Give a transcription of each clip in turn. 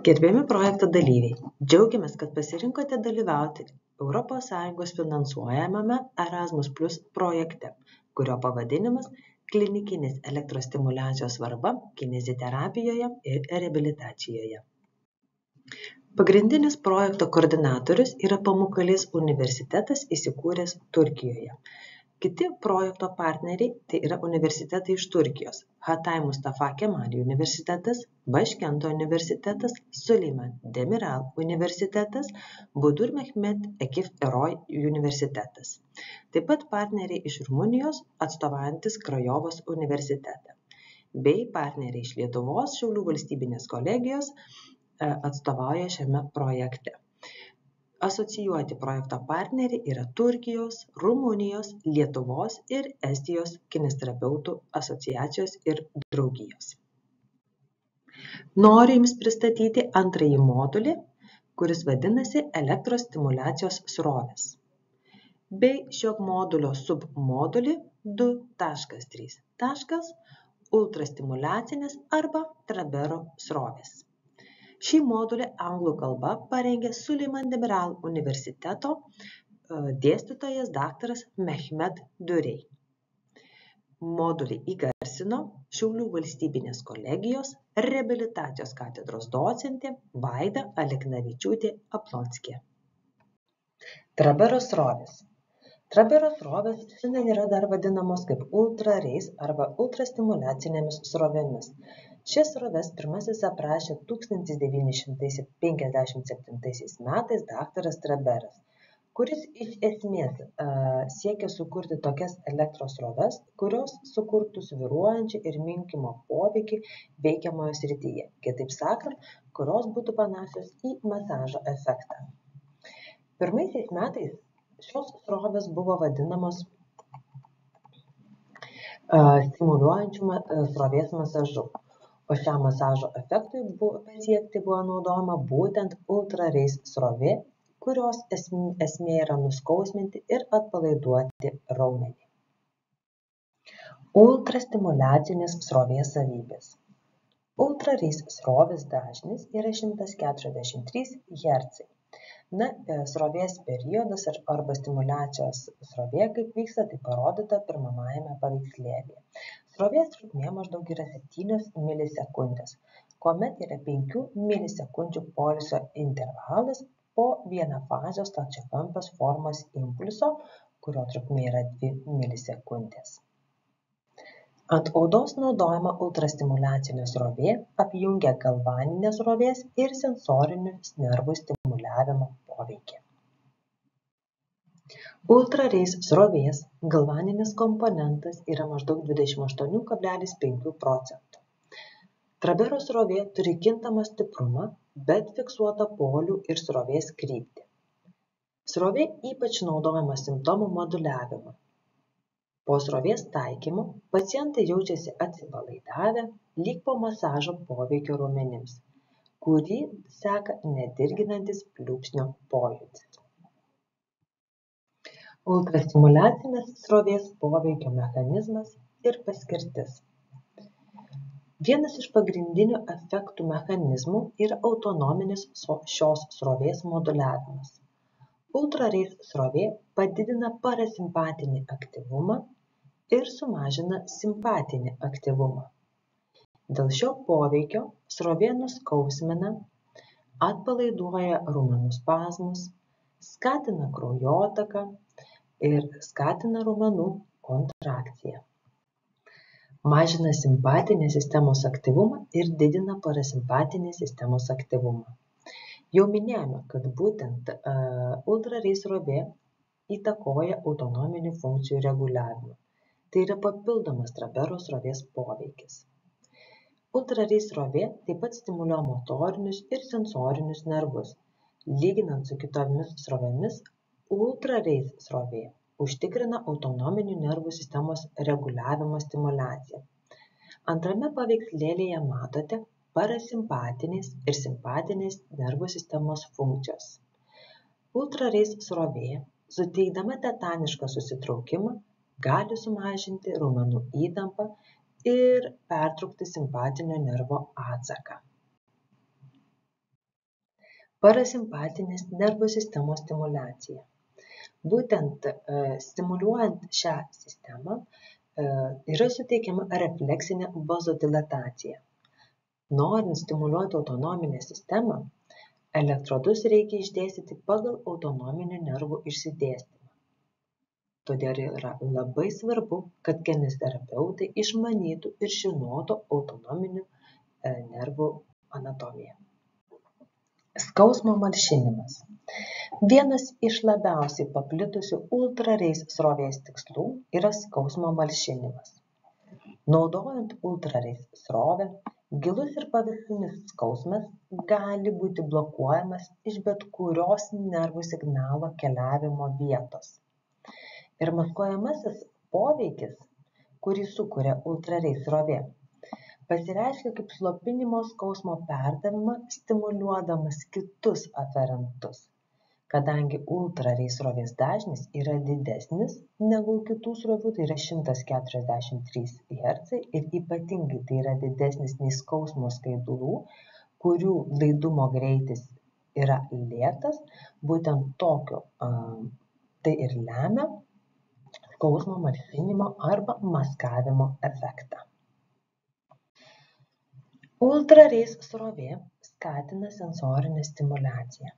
Gerbiami projekto dalyviai, džiaugiamės, kad pasirinkote dalyvauti ES finansuojamame Erasmus Plus projekte, kurio pavadinimas klinikinės elektrostimuliacijos svarba kineziterapijoje ir reabilitacijoje. Pagrindinis projekto koordinatorius yra Pamukkale's universitetas įsikūręs Turkijoje. Kiti projekto partneriai tai yra universitetai iš Turkijos: Hatay Mustafa Kemali universitetas, Başkent universitetas, Süleyman Demirel universitetas, Budur Mehmet Akif Eroi universitetas. Taip pat partneriai iš Rumunijos atstovaujantis Krajovos universitetą, bei partneriai iš Lietuvos Šiaulių valstybinės kolegijos atstovauja šiame projekte. Asocijuoti projekto partneriai yra Turkijos, Rumunijos, Lietuvos ir Estijos kineziterapeutų asociacijos ir draugijos. Noriu Jums pristatyti antrąjį modulį, kuris vadinasi elektrostimuliacijos srovės, bei šio modulio submodulį 2.3. Ultrastimuliacinės arba Trabero srovės. Šį modulį anglų kalba parengė Süleyman Demirel universiteto dėstytojas dr. Mehmet Durey. Modulį įgarsino Šiaulių valstybinės kolegijos reabilitacijos katedros docentė Vaida Aleknavičiūtė Aplonskė. Trabero srovės. Trabero srovės šiandien yra dar vadinamos kaip ultrareis arba ultrastimuliacinėmis srovėmis. Šias sroves pirmasis aprašė 1957 metais dr. Traberas, kuris iš esmės siekia sukurti tokias elektros sroves, kurios sukurtų svyruojančią ir minkimo poveikį veikiamojo srityje, kitaip sakant, kurios būtų panašios į masažo efektą. Pirmaisiais metais šios srovės buvo vadinamos stimuliuojančių srovės masažu. O šiam masažo efektui pasiekti buvo naudojama būtent ultrareis srovė, kurios esmė yra nuskausminti ir atpalaiduoti raumenį. Ultrastimuliacinės srovės savybės. Ultrareis srovės dažnis yra 143 Hz. Srovės periodas arba stimuliacijos srovė, kaip vyksta, tai parodyta pirmajame paveikslėlyje. Srovės trukmė maždaug yra 7 milisekundės, kuomet yra 5 milisekundžių poilsio intervalas po vienafazio stačiakampės formos impulso, kurio trukmė yra 2 milisekundės. Ant odos naudojama ultrastimuliacinė srovė apjungia galvaninės srovės ir sensorinius nervų stimuliavimo poveikį. Ultrareis srovės galvaninis komponentas yra maždaug 28,5%. Trabero srovė turi kintamą stiprumą, bet fiksuotą polių ir srovės kryptį. Srovė ypač naudojama simptomų moduliavimui. Po srovės taikymo pacientai jaučiasi atsipalaidavę, lyg po masažo poveikio raumenims, kurį seka nedirginantis pliūpsnio pojūtis. Ultrastimuliacinės srovės poveikio mechanizmas ir paskirtis. Vienas iš pagrindinių efektų mechanizmų yra autonominis šios srovės moduliavimas. Ultrareis srovė padidina parasimpatinį aktyvumą ir sumažina simpatinį aktyvumą. Dėl šio poveikio srovė nuskausmina, atpalaiduoja raumenų spazmus, skatina kraujotaką ir skatina raumenų kontrakciją. Mažina simpatinės sistemos aktyvumą ir didina parasimpatinės sistemos aktyvumą. Jau minėjome, kad būtent ultrareis srovė įtakoja autonominių funkcijų reguliavimą. Tai yra papildomas Trabero srovės poveikis. Ultrareis srovė taip pat stimuliuoja motorinius ir sensorinius nervus. Lyginant su kitomis srovėmis, ultrareis srovė užtikrina autonominių nervų sistemos reguliavimo stimuliaciją. Antrame paveikslėlyje matote parasimpatinės ir simpatinės nervų sistemos funkcijos. Ultrareis srovė, suteikdama tetanišką susitraukimą, gali sumažinti raumenų įtampą ir pertraukti simpatinio nervo atsaką. Parasimpatinės nervų sistemos stimuliacija. Būtent stimuliuojant šią sistemą yra suteikiama refleksinė vazodilatacija. Norint stimuliuoti autonominę sistemą, elektrodus reikia išdėstyti pagal autonominių nervų išsidėstymą. Todėl yra labai svarbu, kad kineziterapeutai išmanytų ir žinotų autonominių nervų anatomiją. Skausmo malšinimas. Vienas iš labiausiai paplitusių ultrareis srovės tikslų yra skausmo malšinimas. Naudojant ultrareis srovę, gilus ir paviršinis skausmas gali būti blokuojamas iš bet kurios nervų signalo keliavimo vietos. Ir maskuojamasis poveikis, kurį sukuria ultrareis srovė, pasireiškia kaip slopinimo skausmo perdavimą stimuliuodamas kitus aferentus, kadangi ultrareis srovės dažnis yra didesnis negu kitų srovių, tai yra 143 Hz ir ypatingai tai yra didesnis nei skausmo skaidulų, kurių laidumo greitis yra lėtas, būtent tokio tai ir lemia skausmo malšinimo arba maskavimo efektą. Ultrareis srovė skatina sensorinę stimuliaciją.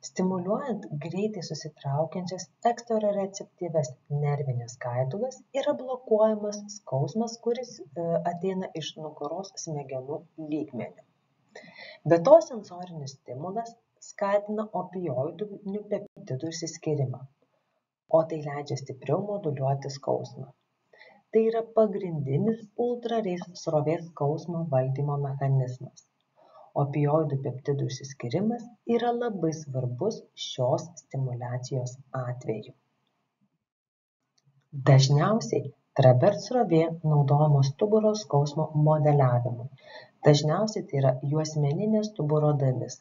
Stimuliuojant greitai susitraukiančias eksteroreceptyvias nervinės skaidulas yra blokuojamas skausmas, kuris ateina iš nugaros smegenų lygmeniu. Be to sensorinis stimulas skatina opioidinių peptidų išsiskyrimą, o tai leidžia stipriau moduliuoti skausmą. Tai yra pagrindinis ultrareis srovės skausmo valdymo mechanizmas. Opioidų peptidų išsiskyrimas yra labai svarbus šios stimuliacijos atveju. Dažniausiai Trabert srovė naudojama stuburo skausmo modeliavimui. Dažniausiai tai yra juosmeninė stuburo dalis.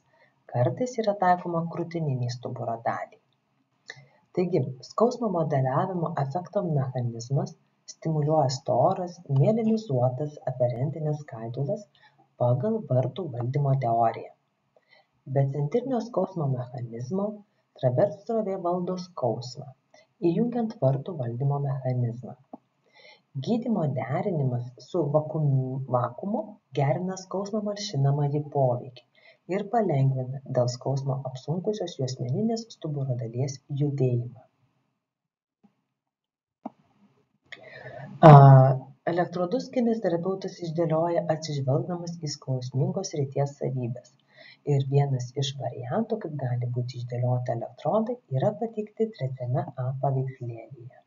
Kartais yra taikoma krūtininiai stuburo daliai. Taigi, skausmo modeliavimo efekto mechanizmas stimuliuoja storas, mielinizuotas aferentines skaidulas pagal vartų valdymo teoriją. Be centrinio skausmo mechanizmo Trabert srovė valdo skausmą, įjungiant vartų valdymo mechanizmą. Gydymo derinimas su vakuumu gerina skausmo malšinamąjį poveikį ir palengvina dėl skausmo apsunkusios juosmeninės stuburo dalies judėjimą. Elektrodus kineziterapeutas išdėlioja atsižvelgdamas į skausmingos srities savybes. Ir vienas iš variantų, kaip gali būti išdėlioti elektrodai, yra pateikti trečiame A paveikslėlyje.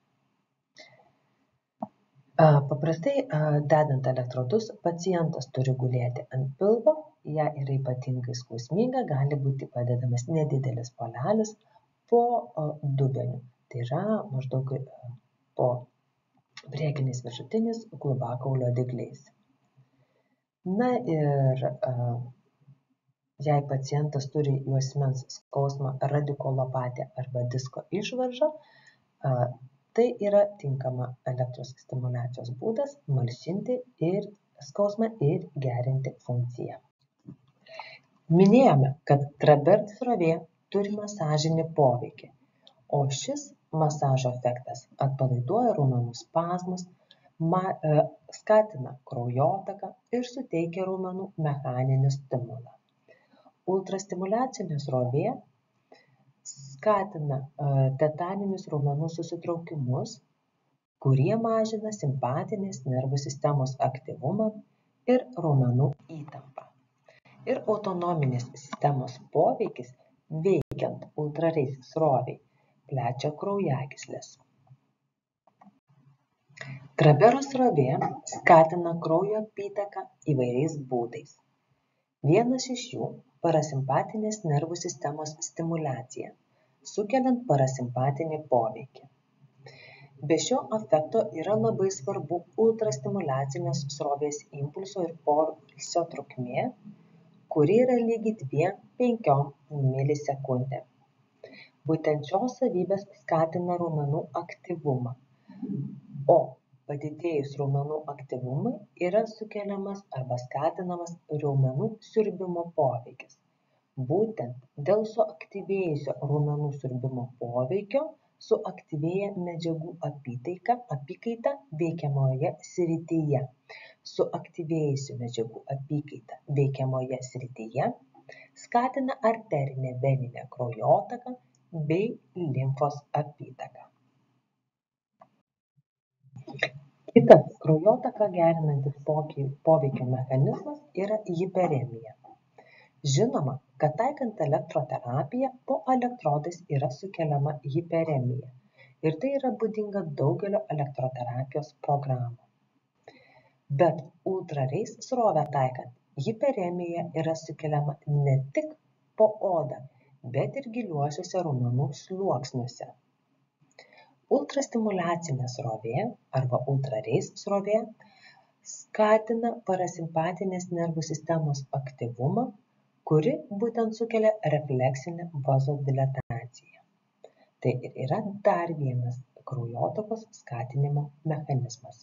Paprastai dedant elektrodus, pacientas turi gulėti ant pilvo, jei yra ypatingai skausminga, gali būti padedamas nedidelis polelis po dubeniu, tai yra maždaug po priekiniais viršutiniais klubakaulio dygliais. Na ir jei pacientas turi juosmens skausmą radikulopatiją arba disko išvaržą, tai yra tinkama elektros stimuliacijos būdas malšinti ir skausmą ir gerinti funkciją. Minėjome, kad Trabert srovė turi masažinį poveikį, o šis masažo efektas atpalaiduoja raumenų spazmus, skatina kraujotaką ir suteikia raumenų mechaninį stimulą. Ultrastimuliacinė srovė skatina tetaninius raumenų susitraukimus, kurie mažina simpatinės nervų sistemos aktyvumą ir raumenų įtampą. Ir autonominės sistemos poveikis veikiant ultrareis srovei plečia kraujagysles. Trabero srovė skatina kraujo apytaką įvairiais būdais. Vienas iš jų – parasimpatinės nervų sistemos stimuliacija, sukeliant parasimpatinį poveikį. Be šio efekto yra labai svarbu ultrastimuliacinės srovės impulso ir poilsio trukmė, kuri yra lygi 2–5 milisekundėm. Būtent šios savybės skatina raumenų aktyvumą, o padidėjus raumenų aktyvumui yra sukeliamas arba skatinamas raumenų siurbimo poveikis, Būtent dėl suaktyvėjusio raumenų siurbimo poveikio suaktyvėja medžiagų apykaita veikiamoje srityje. Suaktyvėjusi medžiagų apykaita veikiamoje srityje skatina arterinę veninę kraujotaką bei limfos apytaką. Kitas kraujotaką gerinantis poveikio mechanizmas yra hiperemija. Žinoma, kad taikant elektroterapiją po elektrodais yra sukeliama hiperemija ir tai yra būdinga daugelio elektroterapijos programų. Bet ultrareis srovę taikant hiperemija yra sukeliama ne tik po odą, bet ir giliuosiuose raumenų sluoksniuose. Ultrastimuliacinė srovė arba ultrareis srovė skatina parasimpatinės nervų sistemos aktyvumą, kuri būtent sukelia refleksinę vazodilataciją. Tai yra dar vienas kraujotakos skatinimo mechanizmas.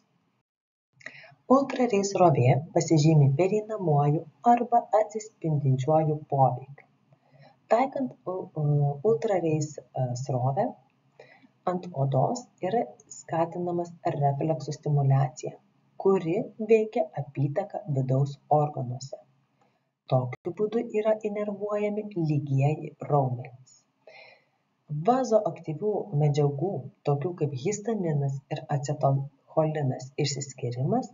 Ultrareis srovė pasižymi pereinamuoju arba atsispindinčiuoju poveikiu. Taikant ultrareis srovę ant odos yra skatinamas refleksų stimuliacija, kuri veikia apytaką vidaus organuose. Tokiu būdu yra inervuojami lygieji raumenys. Vazoaktyvių medžiagų, tokių kaip histaminas ir acetilcholinas išsiskyrimas,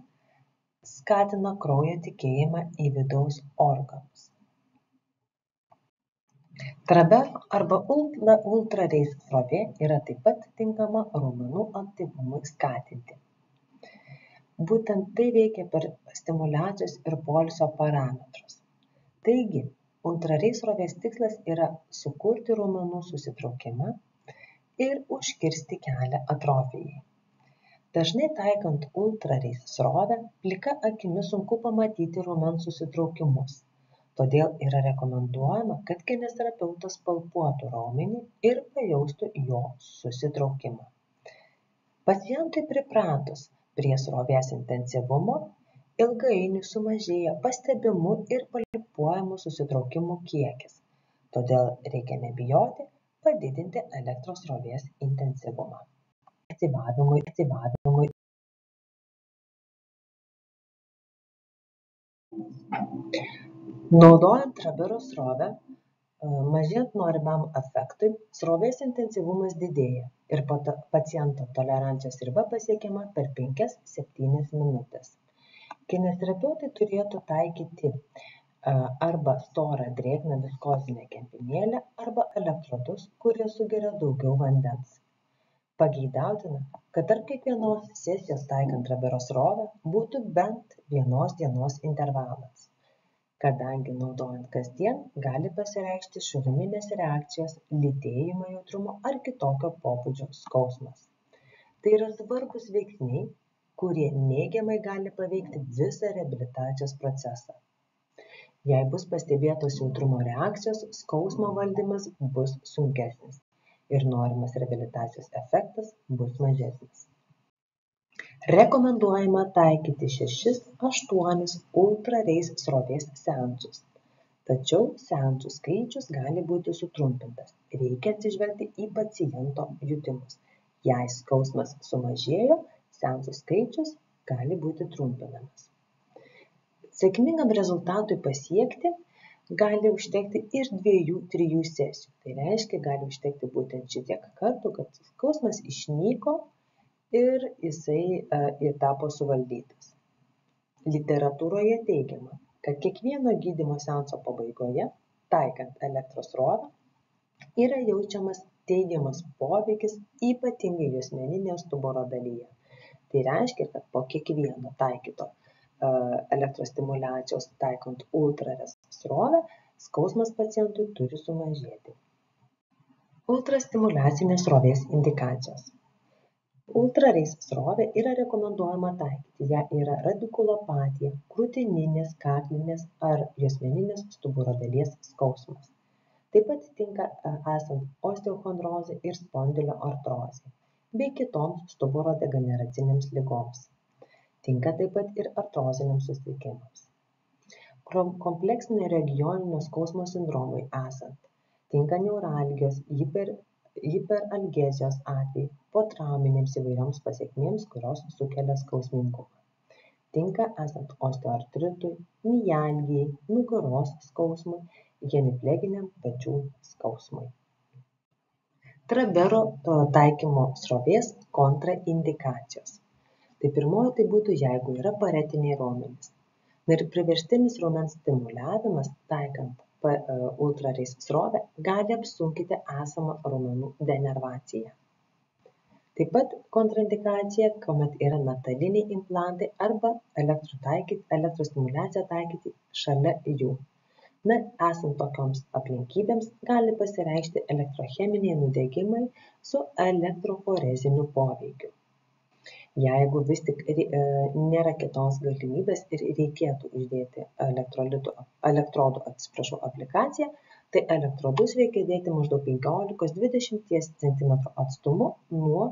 skatina kraujo tekėjimą į vidaus organus. Trabero arba ultrareis srovė yra taip pat tinkama raumenų aktyvumui skatinti. Būtent tai veikia per stimuliacijos ir poilsio parametrus. Taigi, ultrareis srovės tikslas yra sukurti raumenų susitraukimą ir užkirsti kelią atrofijai. Dažnai taikant ultrareis srovę, plika akimi sunku pamatyti raumens susitraukimus. Todėl yra rekomenduojama, kad kineziterapeutas palpuotų raumenį ir pajaustų jo susitraukimą. Pacientui pripratus prie srovės intensyvumo, ilgainiui sumažėja pastebimų ir palpuojamų susitraukimų kiekis. Todėl reikia nebijoti padidinti elektros srovės intensyvumą. Aktyvavimui. Naudojant trabero srovę, mažėjant norimam efektui, srovės intensyvumas didėja ir paciento tolerancijos riba pasiekiama per 5-7 minutės. Kineziterapeutai turėtų taikyti arba storą drėgną viskozinę kempinėlę arba elektrodus, kurie sugeria daugiau vandens. Pageidautina, kad tarp kiekvienos sesijos taikant trabero srovę būtų bent 1 dienos intervalas, kadangi naudojant kasdien gali pasireikšti šiluminės reakcijos, lytėjimo jautrumo ar kitokio pobūdžio skausmas. Tai yra svarbūs veiksniai, kurie neigiamai gali paveikti visą reabilitacijos procesą. Jei bus pastebėtos jautrumo reakcijos, skausmo valdymas bus sunkesnis ir norimas reabilitacijos efektas bus mažesnis. Rekomenduojama taikyti 6-8 ultrareis srovės seansus. Tačiau seansų skaičius gali būti sutrumpintas. Reikia atsižvelgti į paciento jutimus. Jei skausmas sumažėjo, seansų skaičius gali būti trumpinamas. Sėkmingam rezultatui pasiekti gali užtekti ir 2-3 sesijų. Tai reiškia, gali užtekti būtent šitiek kartų, kad skausmas išnyko ir jisai tapo suvaldytas. Literatūroje teigiama, kad kiekvieno gydymo seanso pabaigoje, taikant elektros srovę, yra jaučiamas teigiamas poveikis ypatingai juosmeninėje stuburo dalyje. Tai reiškia, kad po kiekvieno taikyto elektrostimuliacijos taikant ultrareis srovę, skausmas pacientui turi sumažėti. Ultrastimuliacinės srovės indikacijos. Ultrareis srovę yra rekomenduojama taikyti, jei yra radikulopatija, krūtininės, kaklinės ar juosmeninės stuburo dalies skausmas. Taip pat tinka esant osteochondrozei ir spondilioartrozei, bei kitoms stuburo degeneracinėms ligoms. Tinka taip pat ir artroziniams sutrikimams. kompleksinio regioninio skausmo sindromui esant, tinka neuralgijos, hiperalgezijos atvejai, potrauminėms įvairioms pasekmėms, kurios sukelia skausmingumą. Tinka esant osteoartritui, mialgijai, nugaros skausmui, hemipleginiam pečių skausmui. Trabero taikymo srovės kontraindikacijos. Tai pirmoji tai būtų, jeigu yra paretiniai raumenys. Ir priverstinis raumens stimuliavimas, taikant ultrareis srovę, gali apsunkinti esamą raumenų denervaciją. Taip pat kontraindikacija, kuomet yra metaliniai implantai arba elektrostimuliaciją taikyti šalia jų. Esant tokioms aplinkybėms gali pasireikšti elektrocheminiai nudegimai su elektroforeziniu poveikiu. Jeigu vis tik nėra kitos galimybės ir reikėtų uždėti elektrodų aplikaciją, tai elektrodus reikia dėti maždaug 15–20 cm atstumu nuo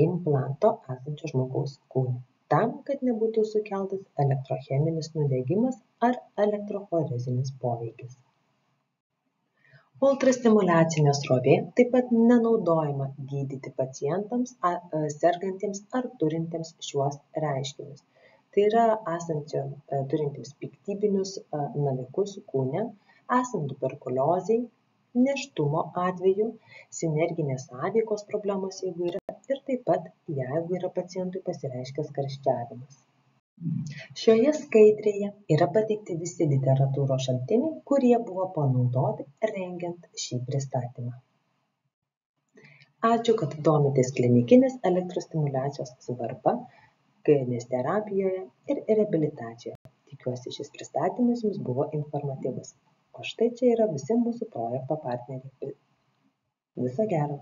implanto esančio žmogaus kūne, tam, kad nebūtų sukeltas elektrocheminis nudegimas ar elektroforezinis poveikis. Ultrastimuliacinė srovė taip pat nenaudojama gydyti pacientams sergantiems ar turintiems šiuos reiškinius. Tai yra turintiems piktybinius navikus kūne, esant tuberkuliozei, nėštumo atveju, sinerginės sąveikos problemos, jeigu yra, ir taip pat, jeigu yra pacientui pasireiškęs karščiavimas. Šioje skaidrėje yra pateikti visi literatūros šaltiniai, kurie buvo panaudoti rengiant šį pristatymą. Ačiū, kad domitės klinikinės elektrostimuliacijos svarba kineziterapijoje ir reabilitacijoje. Tikiuosi, šis pristatymas jums buvo informatyvus. O štai čia yra visi mūsų projekto partneriai. Viso gero.